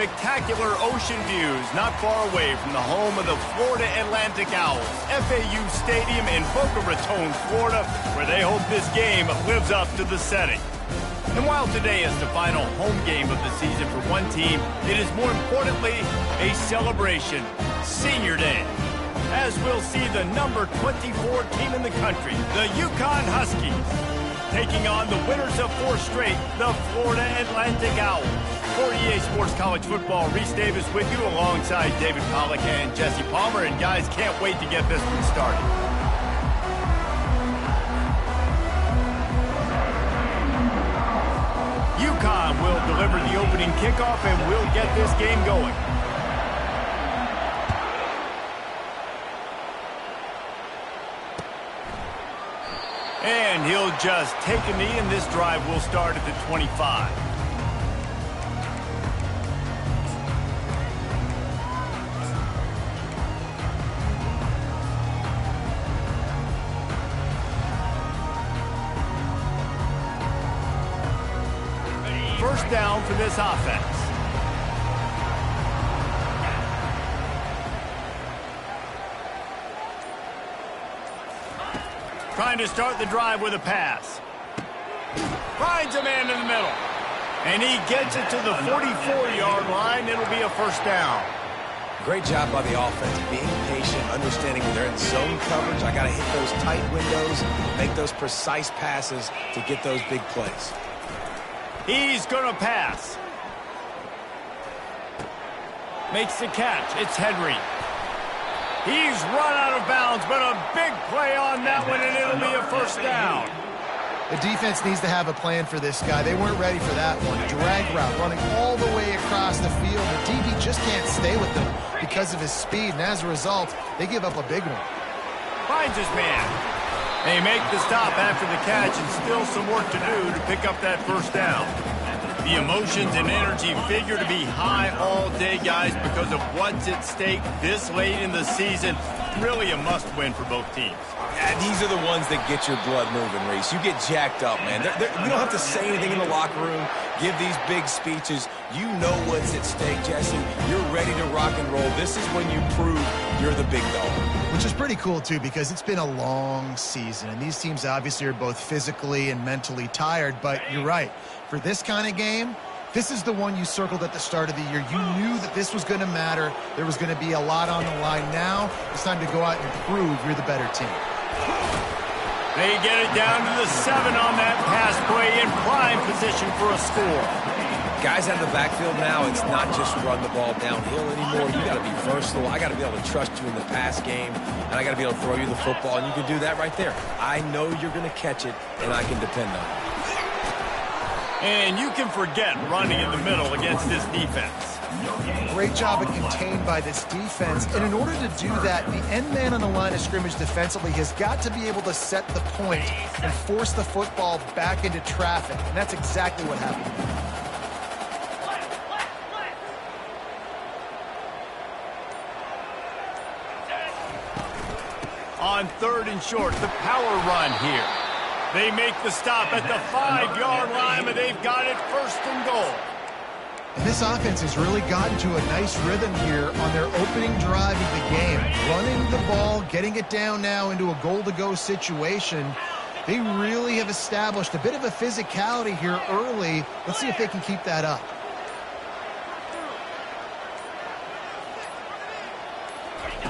spectacular ocean views not far away from the home of the Florida Atlantic Owls, FAU Stadium in Boca Raton, Florida, where they hope this game lives up to the setting. And while today is the final home game of the season for one team, it is more importantly a celebration, Senior Day, as we'll see the number 24 team in the country, the Uconn Huskies, taking on the winners of 4 straight, the Florida Atlantic Owls. For EA Sports College Football, Reese Davis with you alongside David Pollack and Jesse Palmer. And guys, can't wait to get this one started. UConn will deliver the opening kickoff and will get this game going. And he'll just take a knee, and this drive will start at the 25. First down for this offense. Trying to start the drive with a pass. Finds a man in the middle. And he gets it to the 44-yard line. It'll be a first down. Great job by the offense, being patient, understanding when they're in zone coverage. I got to hit those tight windows, make those precise passes to get those big plays. He's going to pass. Makes the catch. It's Henry. He's run out of bounds, but a big play on that one, and it'll be a first down. The defense needs to have a plan for this guy. They weren't ready for that one. Drag route, running all the way across the field. The DB just can't stay with them because of his speed, and as a result, they give up a big one. Finds his man. They make the stop after the catch, and still some work to do to pick up that first down. The emotions and energy figure to be high all day, guys, because of what's at stake this late in the season. Really a must-win for both teams. Yeah, these are the ones that get your blood moving, Reese. You get jacked up, man. We don't have to say anything in the locker room, give these big speeches. You know what's at stake, Jesse. You're ready to rock and roll. This is when you prove you're the big dog. Which is pretty cool, too, because it's been a long season, and these teams obviously are both physically and mentally tired, but you're right. For this kind of game, this is the one you circled at the start of the year. You knew that this was going to matter. There was going to be a lot on the line. Now it's time to go out and prove you're the better team. They get it down to the 7 on that pass play in prime position for a score. Guys out of the backfield now, it's not just run the ball downhill anymore. You got to be versatile. I got to be able to trust you in the pass game, and I got to be able to throw you the football, and you can do that right there. I know you're going to catch it, and I can depend on it. And you can forget running in the middle against this defense. Great job of contained by this defense. And in order to do that, the end man on the line of scrimmage defensively has got to be able to set the point and force the football back into traffic. And that's exactly what happened. On 3rd and short, the power run here. They make the stop at the 5-yard line, but they've got it 1st and goal. And this offense has really gotten to a nice rhythm here on their opening drive of the game. Running the ball, getting it down now into a goal-to-go situation. They really have established a bit of a physicality here early. Let's see if they can keep that up.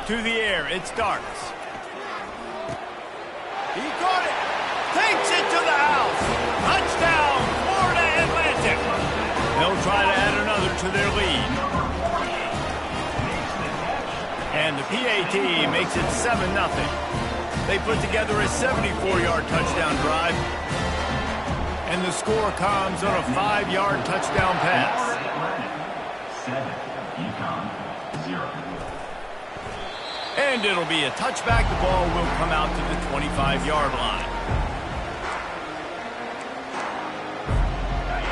To the air, it starts. He caught it. Takes it to the house. Touchdown, Florida Atlantic. They'll try to add another to their lead. And the PAT makes it 7-0. They put together a 74-yard touchdown drive. And the score comes on a 5-yard touchdown pass. 7, UConn 0. And it'll be a touchback. The ball will come out to the 25-yard line.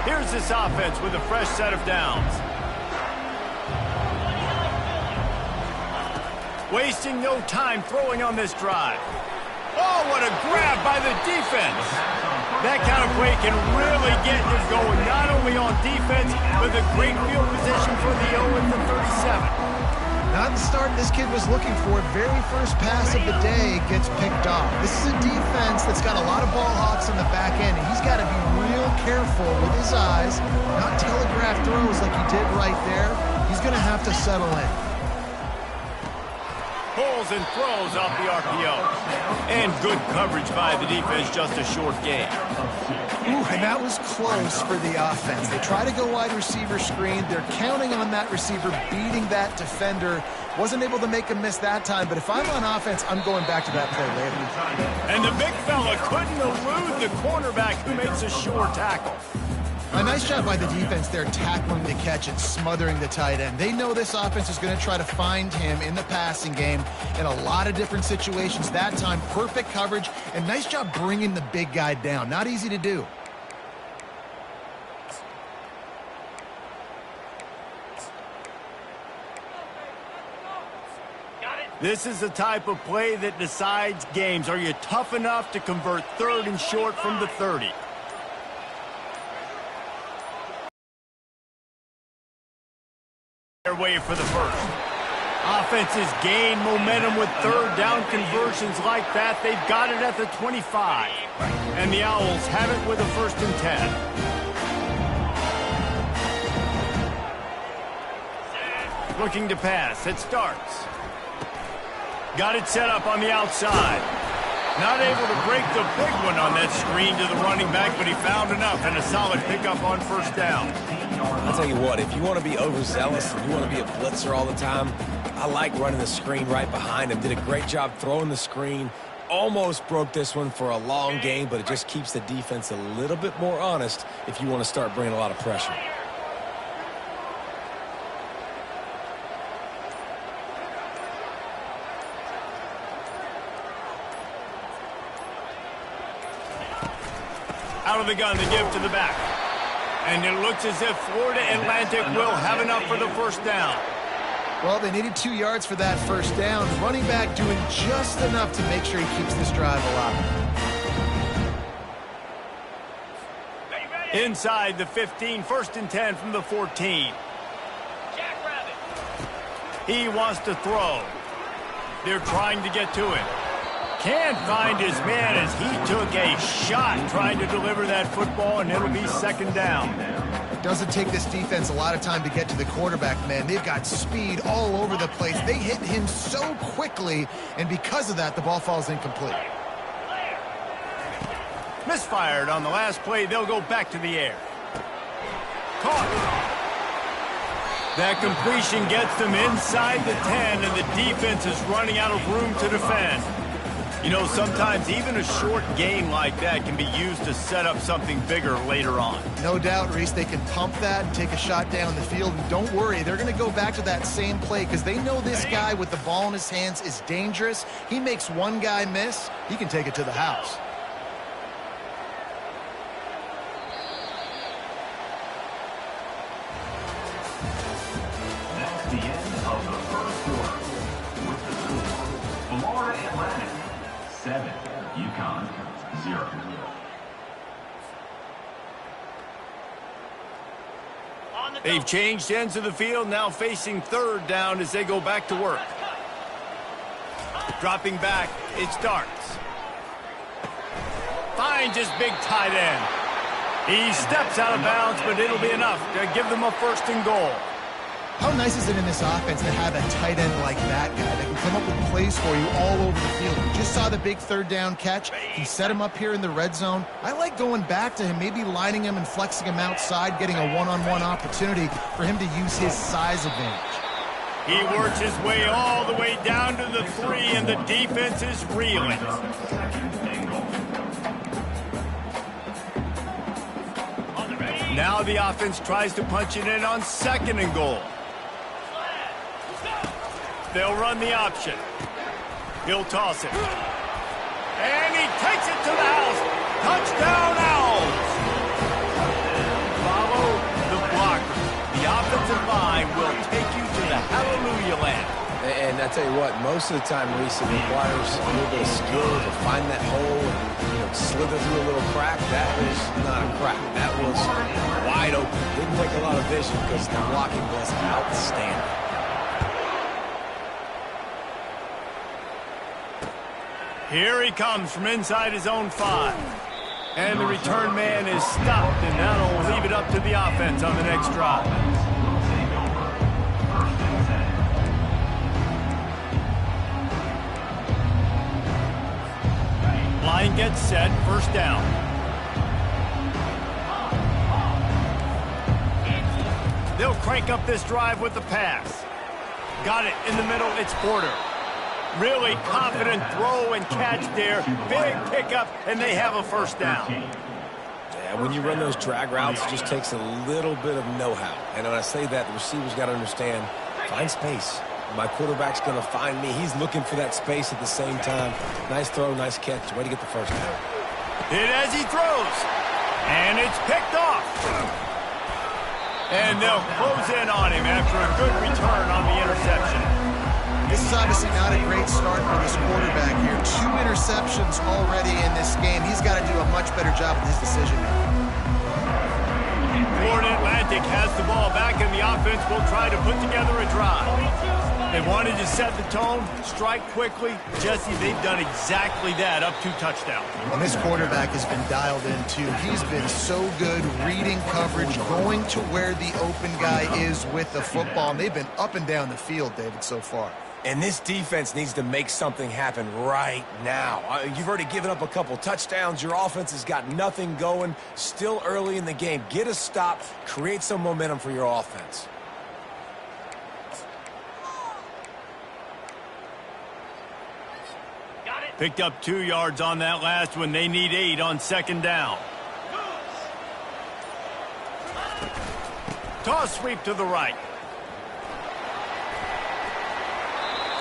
Here's this offense with a fresh set of downs. Wasting no time throwing on this drive. Oh, what a grab by the defense. That kind of play can really get you going, not only on defense, but the great field position for the 0 and the 37. Not the start this kid was looking for. Very first pass of the day gets picked off. This is a defense that's got a lot of ball hawks on the back end, and he's got to be real careful with his eyes, not telegraph throws like he did right there. He's going to have to settle in. Pulls and throws off the RPO. And good coverage by the defense, just a short gain. Ooh, and that was close for the offense. They try to go wide receiver screen. They're counting on that receiver beating that defender. Wasn't able to make a miss that time, but if I'm on offense, I'm going back to that play later. And the big fella couldn't elude the cornerback who makes a sure tackle. A nice job by the defense there, tackling the catch and smothering the tight end. They know this offense is going to try to find him in the passing game in a lot of different situations. That time, perfect coverage, and nice job bringing the big guy down. Not easy to do. This is the type of play that decides games. Are you tough enough to convert 3rd and short from the 30? Their way for the first. Offenses gain momentum with 3rd down conversions like that. They've got it at the 25. And the Owls have it with a 1st and 10. Looking to pass. It starts. Got it set up on the outside. Not able to break the big one on that screen to the running back, but he found enough and a solid pickup on 1st down. I'll tell you what, if you want to be overzealous and you want to be a blitzer all the time, I like running the screen right behind him. Did a great job throwing the screen. Almost broke this one for a long game, but it just keeps the defense a little bit more honest if you want to start bringing a lot of pressure. Out of the gun, the give to the back. And it looks as if Florida Atlantic will have enough for the 1st down. Well, they needed 2 yards for that 1st down. Running back doing just enough to make sure he keeps this drive alive. Inside the 15, 1st and 10 from the 14. He wants to throw. They're trying to get to him. Can't find his man as he took a shot trying to deliver that football, and it'll be 2nd down. It doesn't take this defense a lot of time to get to the quarterback, man. They've got speed all over the place. They hit him so quickly, and because of that, the ball falls incomplete. Misfired on the last play. They'll go back to the air. Caught. That completion gets them inside the 10, and the defense is running out of room to defend. You know, sometimes even a short gain like that can be used to set up something bigger later on. No doubt, Reese, they can pump that and take a shot down the field. And don't worry, they're going to go back to that same play because they know this guy with the ball in his hands is dangerous. He makes one guy miss, he can take it to the house. That's the end of the 1st quarter. With the score, Florida Atlantic 7, Uconn 0. They've changed ends of the field, now facing 3rd down as they go back to work. Dropping back, it starts. Finds his big tight end. He steps out of bounds, but it'll be enough to give them a 1st and goal. How nice is it in this offense to have a tight end like that guy that can come up with plays for you all over the field? You just saw the big 3rd down catch. He set him up here in the red zone. I like going back to him, maybe lining him and flexing him outside, getting a one-on-one opportunity for him to use his size advantage. He works his way all the way down to the 3, and the defense is reeling. Now the offense tries to punch it in on 2nd and goal. They'll run the option. He'll toss it. And he takes it to the house. Touchdown, Owls! Follow the blockers. The offensive line will take you to the hallelujah land. And I tell you what, most of the time, Reese, it requires a little bit of skill to find that hole and slither through a little crack. That was not a crack. That was wide open. Didn't take a lot of vision because the blocking was outstanding. Here he comes from inside his own 5. And the return man is stopped, and that'll leave it up to the offense on the next drive. Line gets set, first down. They'll crank up this drive with the pass. Got it in the middle, it's Porter. Really confident throw and catch there. Big pickup, and they have a first down. Yeah, when you run those drag routes, it just takes a little bit of know-how. And when I say that, the receiver's got to understand, find space. My quarterback's going to find me. He's looking for that space at the same time. Nice throw, nice catch. Way to get the first down. Hit as he throws. And it's picked off. And they'll close in on him after a good return on the interception. This is obviously not a great start for this quarterback here. 2 interceptions already in this game. He's got to do a much better job with his decision-making. Florida Atlantic has the ball back, and the offense will try to put together a drive. They wanted to set the tone, strike quickly. Jesse, they've done exactly that, up 2 touchdowns. And this quarterback has been dialed in, too. He's been so good reading coverage, going to where the open guy is with the football. And they've been up and down the field, David, so far. And this defense needs to make something happen right now. You've already given up a couple touchdowns. Your offense has got nothing going. Still early in the game. Get a stop. Create some momentum for your offense. Picked up 2 yards on that last one. They need 8 on second down. Toss sweep to the right.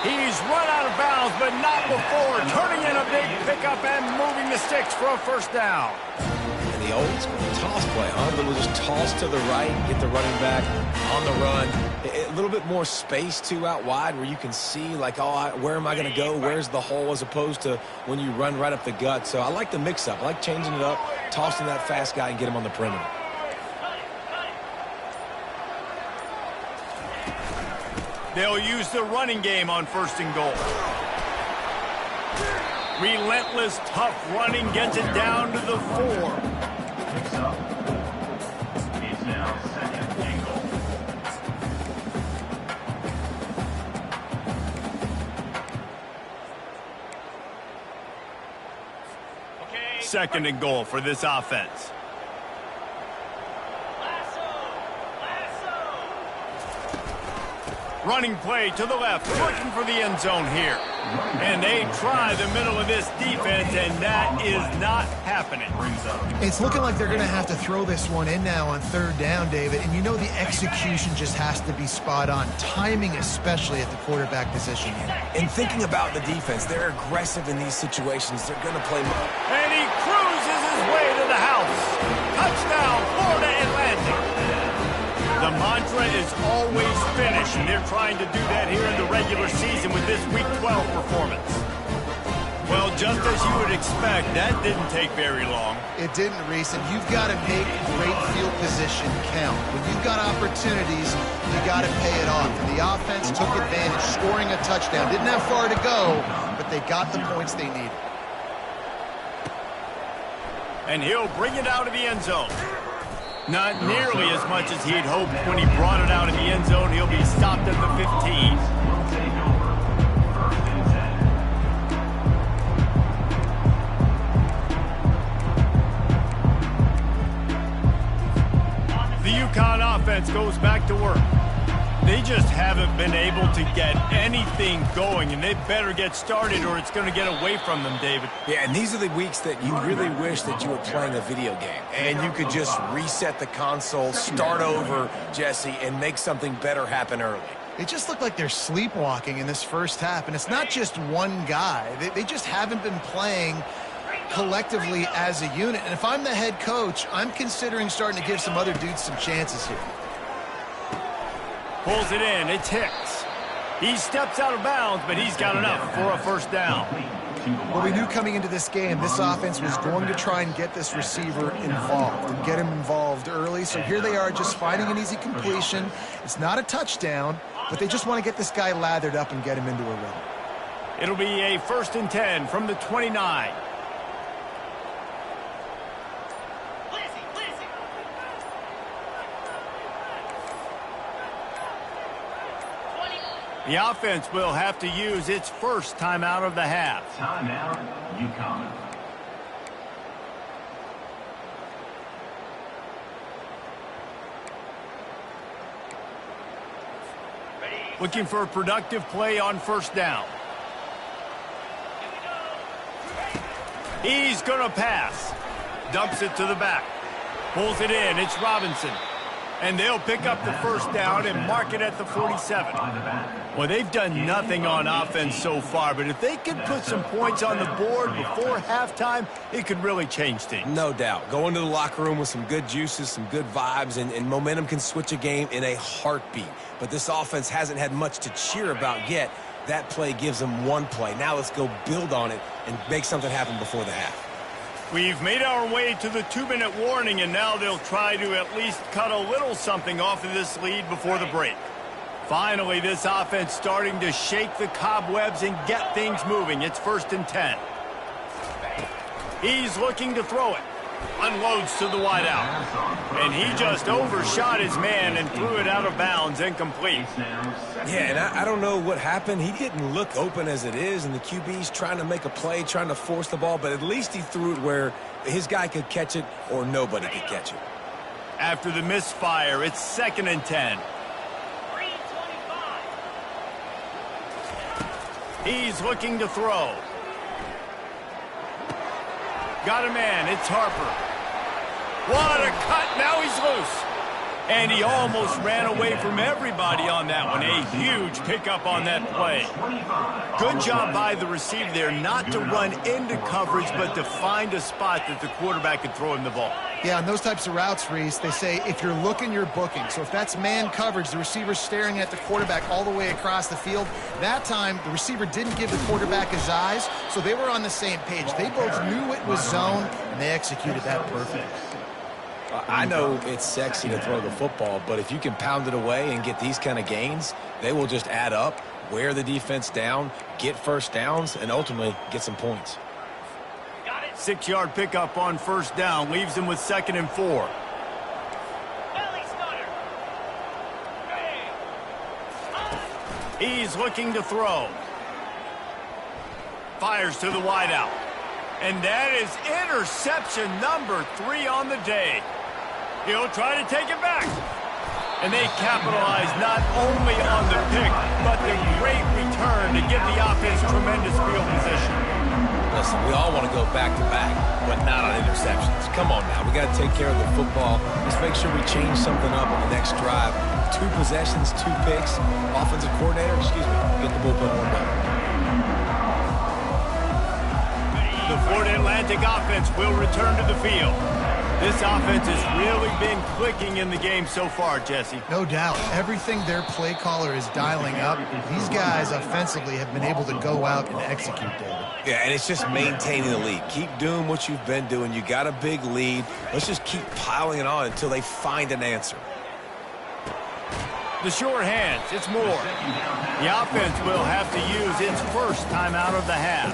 He's run out of bounds, but not before turning in a big pickup and moving the sticks for a first down. And the old school toss play, huh? We'll just toss to the right, get the running back on the run. A little bit more space, too, out wide where you can see, like, oh, where am I going to go? Where's the hole, as opposed to when you run right up the gut. So I like the mix-up. I like changing it up, tossing that fast guy and get him on the perimeter. They'll use the running game on first and goal. Relentless, tough running gets it down to the 4. Mix up. It's now second and goal. Second and goal for this offense. Running play to the left, looking for the end zone here. And they try the middle of this defense, and that is not happening. It's looking like they're going to have to throw this one in now on third down, David. And you know the execution just has to be spot on. Timing especially at the quarterback position here. And thinking about the defense, they're aggressive in these situations. They're going to play more. And he cruises his way to the house. Touchdown, Florida Atlantic. The mantra is always finish, and they're trying to do that here in the regular season with this Week 12 performance. Well, just as you would expect, that didn't take very long. It didn't, Reese, and you've got to make great field position count. When you've got opportunities, you got to pay it off. And the offense took advantage, scoring a touchdown. Didn't have far to go, but they got the points they needed. And he'll bring it out of the end zone. Not nearly as much as he'd hoped when he brought it out in the end zone. He'll be stopped at the 15. The Uconn offense goes back to work. They just haven't been able to get anything going, and they better get started or it's going to get away from them, David. Yeah, and these are the weeks that you really wish that you were playing a video game and you could just reset the console, start over, Jesse, and make something better happen early. They just look like they're sleepwalking in this first half, and it's not just one guy. They just haven't been playing collectively as a unit. And if I'm the head coach, I'm considering starting to give some other dudes some chances here. Pulls it in. It's Hicks. He steps out of bounds, but he's got enough for a first down. Well, we knew coming into this game, this offense was going to try and get this receiver involved and get him involved early. So here they are just finding an easy completion. It's not a touchdown, but they just want to get this guy lathered up and get him into a rhythm. It'll be a 1st and 10 from the 29. The offense will have to use its first timeout of the half. Timeout, UConn. Looking for a productive play on first down. He's going to pass. Dumps it to the back. Pulls it in. It's Robinson. And they'll pick up the first down and mark it at the 47. Well, they've done nothing on offense so far, but if they could put some points on the board before halftime, it could really change things. No doubt. Go into the locker room with some good juices, some good vibes, and momentum can switch a game in a heartbeat. But this offense hasn't had much to cheer about yet. That play gives them one play. Now let's go build on it and make something happen before the half. We've made our way to the 2-minute warning, and now they'll try to at least cut a little something off of this lead before the break. Finally, this offense starting to shake the cobwebs and get things moving. It's 1st and 10. He's looking to throw it. Unloads to the wideout. And he just overshot his man and threw it out of bounds, incomplete. Yeah, and I don't know what happened. He didn't look open as it is, and the QB's trying to make a play, trying to force the ball, but at least he threw it where his guy could catch it or nobody could catch it. After the misfire, it's 2nd and 10. He's looking to throw. Got a man. It's Harper. What a cut. Now he's loose. And he almost ran away from everybody on that one. A huge pickup on that play. Good job by the receiver there not to run into coverage, but to find a spot that the quarterback could throw him the ball. Yeah, on those types of routes, Reese, they say if you're looking, you're booking. So if that's man coverage, the receiver's staring at the quarterback all the way across the field. That time, the receiver didn't give the quarterback his eyes, so they were on the same page. They both knew it was zone, and they executed that perfectly. I know it's sexy to throw the football, but if you can pound it away and get these kind of gains, they will just add up, wear the defense down, get first downs, and ultimately get some points. 6-yard pickup on first down leaves him with 2nd and 4. He's looking to throw. Fires to the wideout. And that is interception number 3 on the day. He'll try to take it back. And they capitalize not only on the pick, but the great return to give the offense tremendous field position. Listen, we all want to go back-to-back, but not on interceptions. Come on now. We got to take care of the football. Let's make sure we change something up on the next drive. 2 possessions, 2 picks. Offensive coordinator, get the bullpen warmed up. The Florida Atlantic offense will return to the field. This offense has really been clicking in the game so far, Jesse. No doubt. Everything their play caller is dialing up, these guys offensively have been able to go out and execute, David. Yeah, and it's just maintaining the lead. Keep doing what you've been doing. You got a big lead. Let's just keep piling it on until they find an answer. The short hands, it's Moore. The offense will have to use its first timeout of the half.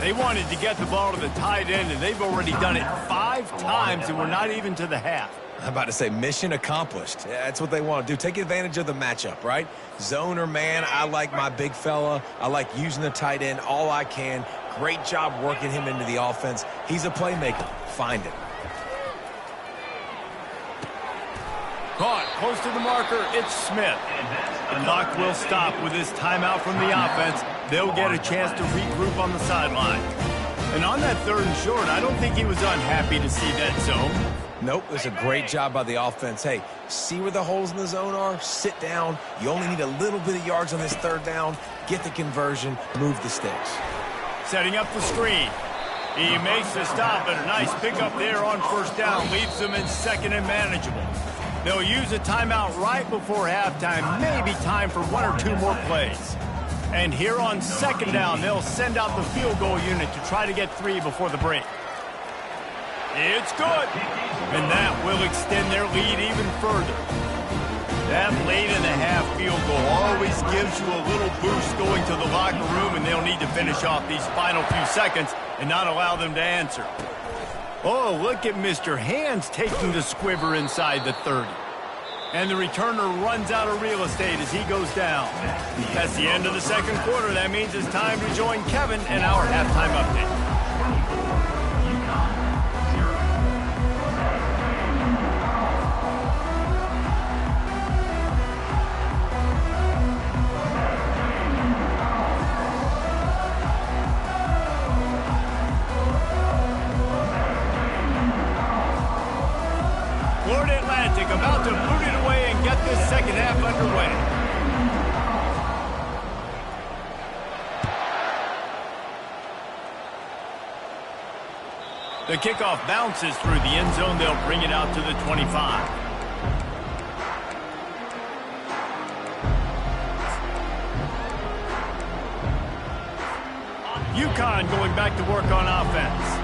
They wanted to get the ball to the tight end, and they've already done it 5 times, and we're not even to the half. I'm about to say mission accomplished. Yeah, that's what they want to do. Take advantage of the matchup, right? Zone or man, I like my big fella. I like using the tight end all I can. Great job working him into the offense. He's a playmaker. Find it. Caught close to the marker. It's Smith. The clock will stop with this timeout from the offense. They'll get a chance to regroup on the sideline. And on that 3rd and short, I don't think he was unhappy to see that zone. Nope, it's a great job by the offense. Hey, see where the holes in the zone are? Sit down. You only need a little bit of yards on this 3rd down. Get the conversion. Move the sticks. Setting up the screen. He makes the stop, and a nice pickup there on first down. Leaves them in 2nd and manageable. They'll use a timeout right before halftime, maybe time for 1 or 2 more plays. And here on second down, they'll send out the field goal unit to try to get 3 before the break. It's good. And that will extend their lead even further. That late-in-the-half field goal always gives you a little boost going to the locker room, and they'll need to finish off these final few seconds and not allow them to answer. Oh, look at Mr. Hands taking the squiver inside the 30. And the returner runs out of real estate as he goes down. That's the end of the second quarter. That means it's time to join Kevin and our halftime update. About to boot it away and get this second half underway. The kickoff bounces through the end zone. They'll bring it out to the 25. Uconn going back to work on offense.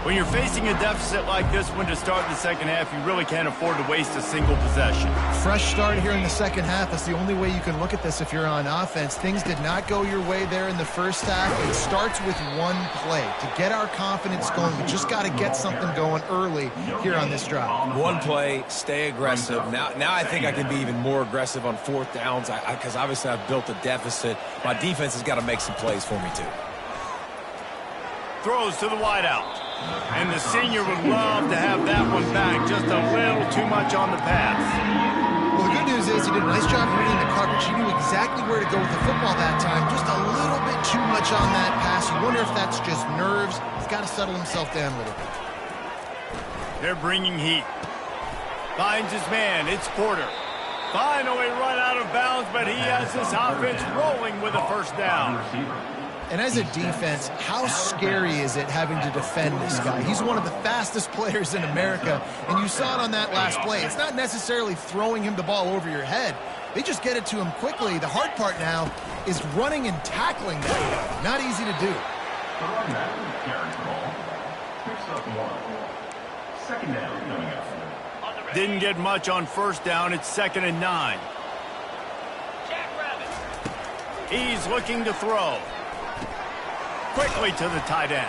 When you're facing a deficit like this one to start the second half, you really can't afford to waste a single possession. Fresh start here in the second half. That's the only way you can look at this if you're on offense. Things did not go your way there in the first half. It starts with one play. To get our confidence going, we just got to get something going early here on this drive. One play, stay aggressive. Now I think I can be even more aggressive on fourth downs because obviously I've built a deficit. My defense has got to make some plays for me too. Throws to the wideout. And the senior would love to have that one back. Just a little too much on the pass. Well, the good news is he did a nice job reading the coverage. He knew exactly where to go with the football that time. Just a little bit too much on that pass. You wonder if that's just nerves. He's got to settle himself down a little bit. They're bringing heat. Finds his man. It's Porter. Finally run out of bounds, but he has this offense rolling with a first down. And as a defense, how scary is it having to defend this guy? He's one of the fastest players in America, and you saw it on that last play. It's not necessarily throwing him the ball over your head. They just get it to him quickly. The hard part now is running and tackling that guy. Not easy to do. Second down coming up. Didn't get much on first down. It's 2nd and 9. He's looking to throw. Quickly to the tight end.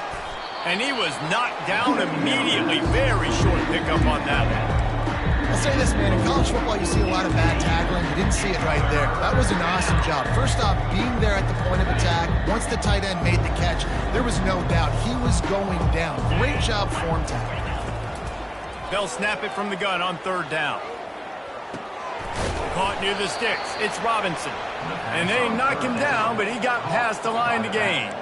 And he was knocked down immediately. Very short pickup on that one. I'll say this, man. In college football, you see a lot of bad tackling. You didn't see it right there. That was an awesome job. First off, being there at the point of attack. Once the tight end made the catch, there was no doubt he was going down. Great job form tackling. They'll snap it from the gun on 3rd down. Caught near the sticks. It's Robinson. And they knock him down, but he got past the line to gain.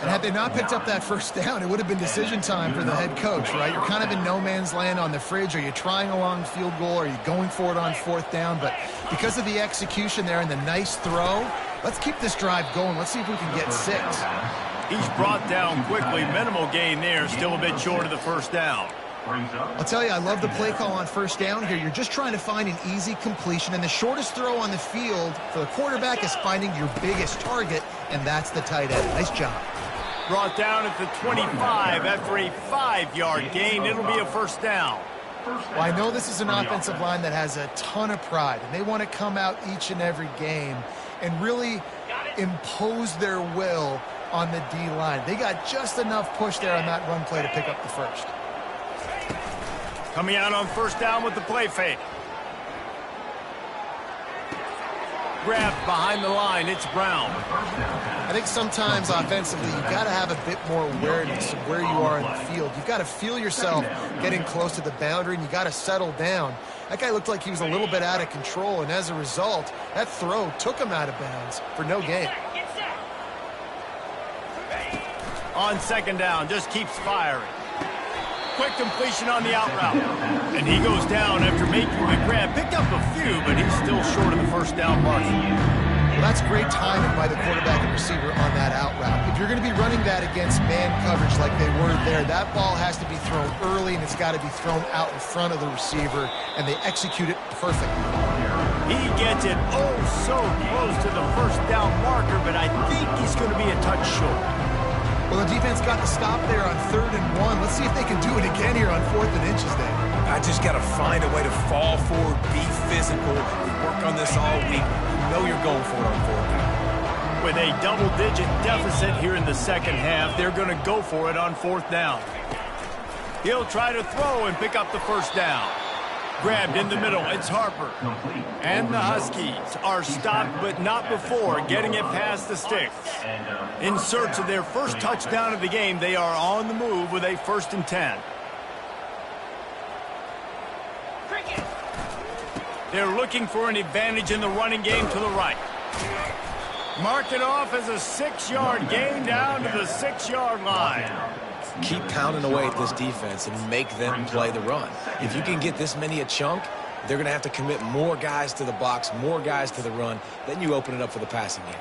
And had they not picked up that first down, it would have been decision time for the head coach, right? You're kind of in no man's land on the fridge. Are you trying a long field goal? Are you going for it on 4th down? But because of the execution there and the nice throw, let's keep this drive going. Let's see if we can get 6. He's brought down quickly. Minimal gain there. Still a bit short of the first down. I'll tell you, I love the play call on 1st down here. You're just trying to find an easy completion, and the shortest throw on the field for the quarterback is finding your biggest target, and that's the tight end. Nice job. Brought down at the 25 after a 5-yard gain. It'll be a 1st down. Well, I know this is an offensive line that has a ton of pride, and they want to come out each and every game and really impose their will on the D-line. They got just enough push there on that run play to pick up the first. Coming out on 1st down with the play fake. Grabbed behind the line. It's Brown. I think sometimes offensively you've got to have a bit more awareness of where you are in the field. You've got to feel yourself getting close to the boundary, and you got to settle down. That guy looked like he was a little bit out of control, and as a result, that throw took him out of bounds for no gain. On 2nd down, just keeps firing. Quick completion on the out route. And he goes down after making the grab. Picked up a few, but he's still short of the 1st down mark. Well, that's great timing by the quarterback and receiver on that out route. If you're going to be running that against man coverage like they were there, that ball has to be thrown early, and it's got to be thrown out in front of the receiver, and they execute it perfectly. He gets it oh so close to the first down marker, but I think he's going to be a touch short. Well, the defense got the stop there on 3rd and 1. Let's see if they can do it again here on 4th and inches there. I just got to find a way to fall forward, be physical. We work on this all week. You know you're going for it on 4th down. With a double-digit deficit here in the second half, they're going to go for it on 4th down. He'll try to throw and pick up the first down. Grabbed in the middle, it's Harper. And the Huskies are stopped, but not before getting it past the sticks. In search of their first touchdown of the game, they are on the move with a 1st and 10. They're looking for an advantage in the running game to the right. Mark it off as a 6-yard gain down to the 6-yard line. Keep pounding away at this defense and make them play the run. If you can get this many a chunk, they're going to have to commit more guys to the box, more guys to the run. Then you open it up for the passing game.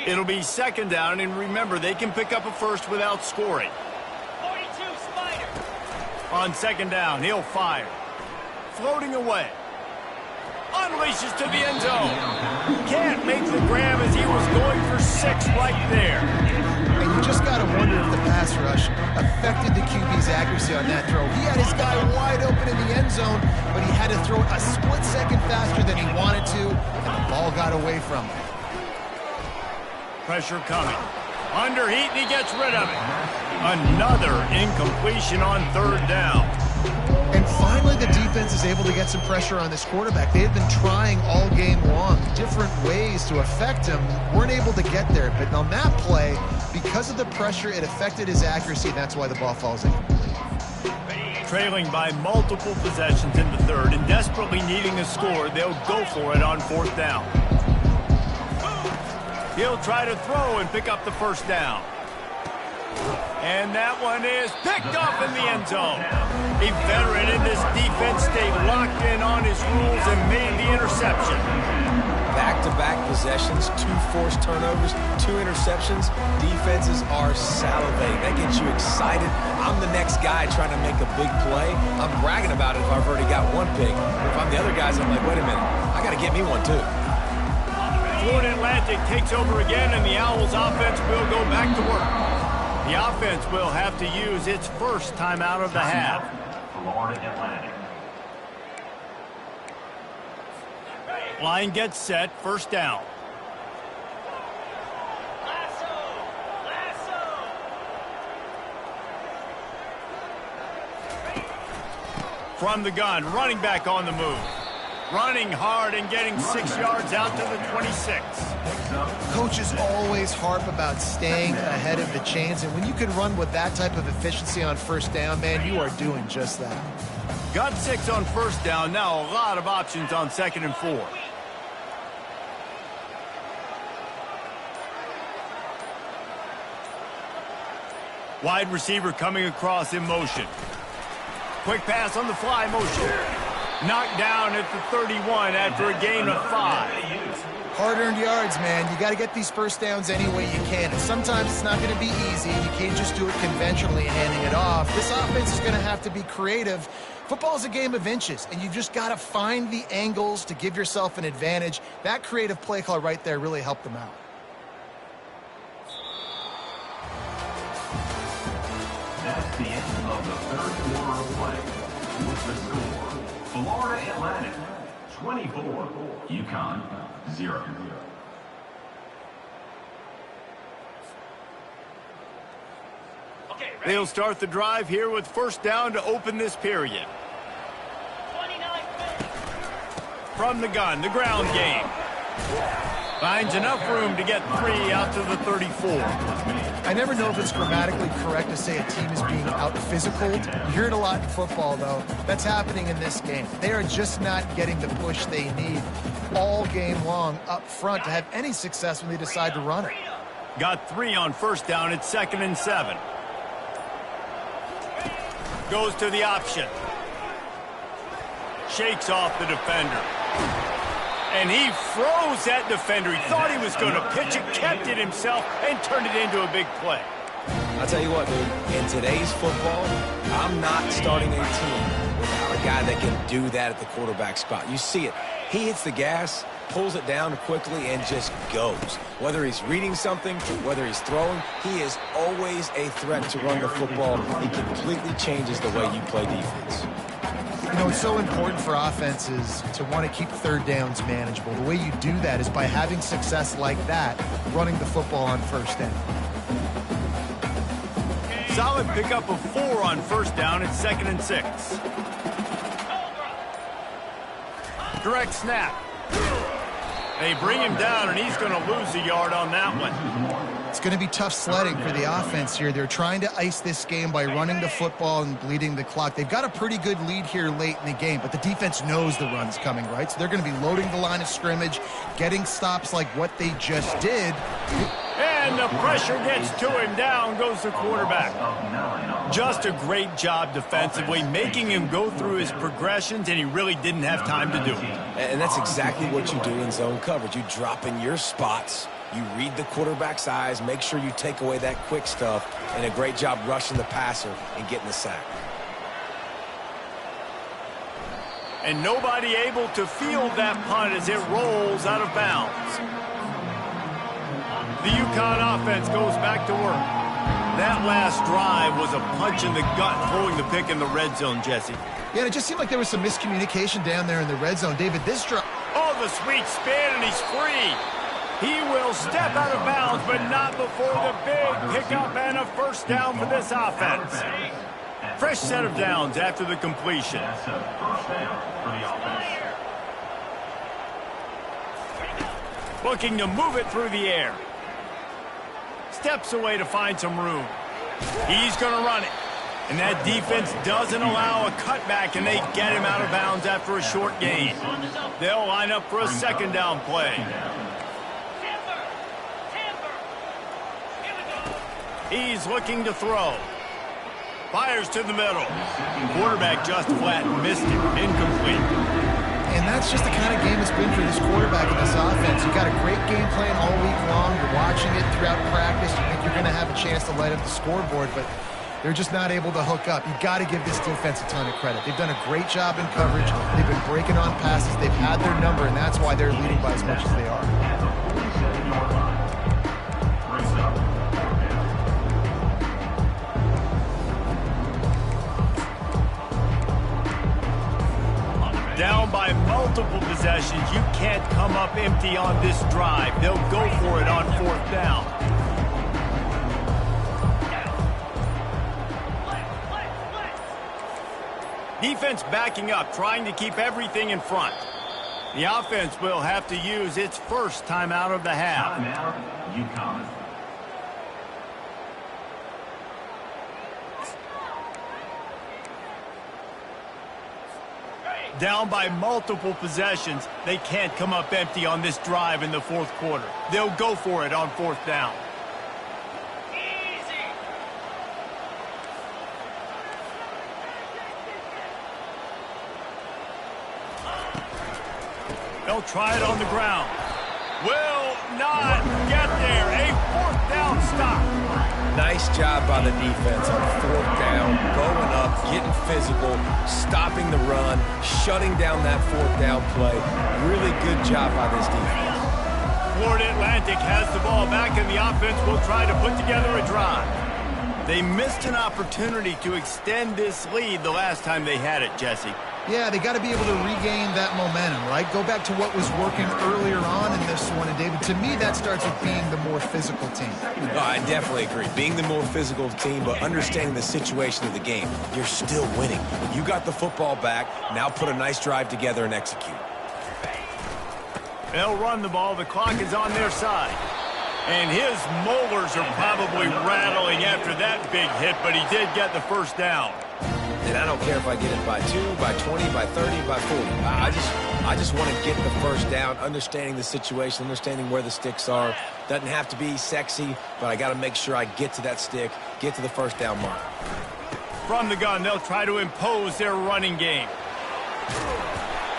It'll be 2nd down, and remember, they can pick up a first without scoring. 42 Spider. On 2nd down, he'll fire. Floating away. Unleashes to the end zone. Can't make the grab as he was going for 6 right there. And you just got to wonder if the pass rush affected the QB's accuracy on that throw. He had his guy wide open in the end zone, but he had to throw it a split second faster than he wanted to, and the ball got away from him. Pressure coming. Under heat, and he gets rid of it. Another incompletion on 3rd down. And finally, the defense is able to get some pressure on this quarterback. They had been trying all game long different ways to affect him, weren't able to get there. But on that play, because of the pressure, it affected his accuracy, and that's why the ball falls incomplete. Trailing by multiple possessions in the 3rd and desperately needing a score, they'll go for it on 4th down. He'll try to throw and pick up the first down. And that one is picked off in the end zone. A veteran in this defense stayed locked in on his rules and made the interception. Back-to-back possessions, 2 forced turnovers, 2 interceptions. Defenses are salivating. That gets you excited. I'm the next guy trying to make a big play. I'm bragging about it if I've already got 1 pick. But if I'm the other guys, I'm like, wait a minute, I got to get me 1 too. Florida Atlantic takes over again, and the Owls offense will go back to work. The offense will have to use its first timeout of the half. Florida Atlantic. Line gets set, 1st down. From the gun, running back on the move. Running hard and getting 6 yards out to the 26. Coaches always harp about staying ahead of the chains, and when you can run with that type of efficiency on 1st down, man, you are doing just that. Got 6 on 1st down, now a lot of options on 2nd and 4. Wide receiver coming across in motion. Quick pass on the fly motion. Knocked down at the 31 after a gain of 5. Hard-earned yards, man. You got to get these first downs any way you can. And sometimes it's not going to be easy. You can't just do it conventionally and handing it off. This offense is going to have to be creative. Football is a game of inches, and you just got to find the angles to give yourself an advantage. That creative play call right there really helped them out. That's the end of the 3rd quarter of play. With the score, Florida Atlantic 24, Uconn 0. They'll start the drive here with 1st down to open this period. 29 From the gun, the ground game. Finds enough room to get 3 out to the 34. I never know if it's grammatically correct to say a team is being out-physicaled. You hear it a lot in football, though. That's happening in this game. They are just not getting the push they need all game long up front to have any success when they decide to run it. Got 3 on 1st down at 2nd and 7. Goes to the option. shakes off the defender. And he froze that defender. He thought he was going to pitch it, kept it himself, and turned it into a big play. I'll tell you what, dude, in today's football, I'm not starting a team without a guy that can do that at the quarterback spot. You see it. He hits the gas, pulls it down quickly, and just goes. Whether he's reading something, whether he's throwing, he is always a threat to run the football. He completely changes the way you play defense. You know, it's so important for offenses to want to keep third downs manageable. The way you do that is by having success like that, running the football on first down. Solid pickup of 4 on first down at 2nd and 6. Direct snap. They bring him down, and he's going to lose a yard on that one. It's going to be tough sledding for the offense here. They're trying to ice this game by running the football and bleeding the clock. They've got a pretty good lead here late in the game, but the defense knows the run's coming, right? So they're going to be loading the line of scrimmage, getting stops like what they just did. And the pressure gets to him. Down goes the quarterback. Just a great job defensively, making him go through his progressions, and he really didn't have time to do it. And that's exactly what you do in zone coverage. You drop in your spots, you read the quarterback's eyes, make sure you take away that quick stuff, and a great job rushing the passer and getting the sack. And nobody able to field that punt as it rolls out of bounds. The UConn offense goes back to work. That last drive was a punch in the gut, throwing the pick in the red zone, Jesse. Yeah, and it just seemed like there was some miscommunication down there in the red zone. David, this drive... Oh, the sweet spin, and he's free. He will step out of bounds, but not before the big pickup and a first down for this offense. Fresh set of downs after the completion. Looking to move it through the air. Steps away to find some room. He's going to run it. And that defense doesn't allow a cutback, and they get him out of bounds after a short gain. They'll line up for a second down play. He's looking to throw. Fires to the middle. Quarterback just flat missed it. Incomplete. And that's just the kind of game it's been for this quarterback in this offense. You've got a great game plan all week long. You're watching it throughout practice. You think you're going to have a chance to light up the scoreboard, but they're just not able to hook up. You've got to give this defense a ton of credit. They've done a great job in coverage. They've been breaking on passes. They've had their number, and that's why they're leading by as much as they are. Down by multiple possessions. You can't come up empty on this drive. They'll go for it on fourth down. Defense backing up, trying to keep everything in front. The offense will have to use its first timeout of the half. Timeout, UConn. Down by multiple possessions. They can't come up empty on this drive in the fourth quarter. They'll go for it on fourth down. Easy. They'll try it on the ground. Will not get there. A fourth down stop. Nice job by the defense on fourth down, going up, getting physical, stopping the run, shutting down that fourth down play. Really good job by this defense. Florida Atlantic has the ball back, and the offense will try to put together a drive. They missed an opportunity to extend this lead the last time they had it, Jesse. Yeah, they got to be able to regain that momentum, right? Go back to what was working earlier on in this one. And, David, to me, that starts with being the more physical team. No, I definitely agree. Being the more physical team, but understanding the situation of the game. You're still winning. You got the football back. Now put a nice drive together and execute. They'll run the ball. The clock is on their side. And his molars are probably rattling after that big hit, but he did get the first down. And I don't care if I get it by 2, by 20, by 30, by 40. I just want to get the first down, understanding the situation, understanding where the sticks are. Doesn't have to be sexy, but I got to make sure I get to that stick, get to the first down mark. From the gun, they'll try to impose their running game.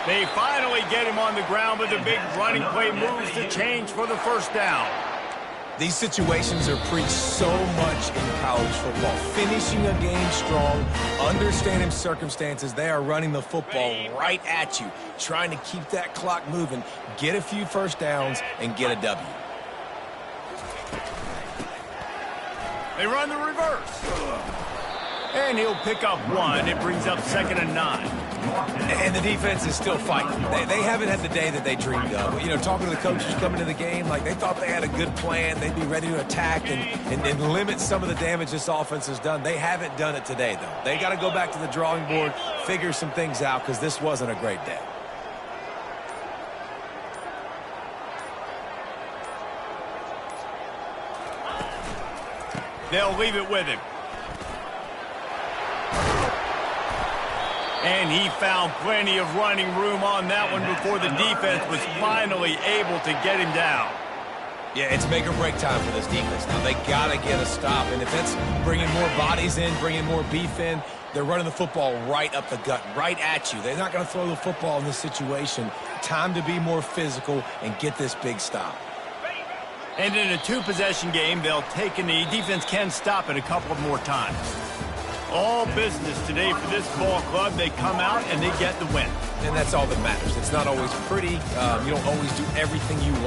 They finally get him on the ground, but the big running play moves to change for the first down. These situations are preached so much in college football. Finishing a game strong, understanding circumstances. They are running the football right at you, trying to keep that clock moving, get a few first downs, and get a W. They run the reverse. And he'll pick up one. It brings up 2nd and 9. And the defense is still fighting. They haven't had the day that they dreamed of. You know, talking to the coaches coming to the game, like they thought they had a good plan. They'd be ready to attack and limit some of the damage this offense has done. They haven't done it today, though. They got to go back to the drawing board, figure some things out, because this wasn't a great day. They'll leave it with him. And he found plenty of running room on that one before the defense was finally able to get him down. Yeah, it's make or break time for this defense. Now, they got to get a stop. And if that's bringing more bodies in, bringing more beef in, they're running the football right up the gut, right at you. They're not going to throw the football in this situation. Time to be more physical and get this big stop. And in a two-possession game, they'll take a knee. Defense can stop it a couple of more times. All business today for this ball club. They come out and they get the win. And that's all that matters. It's not always pretty. You don't always do everything you want.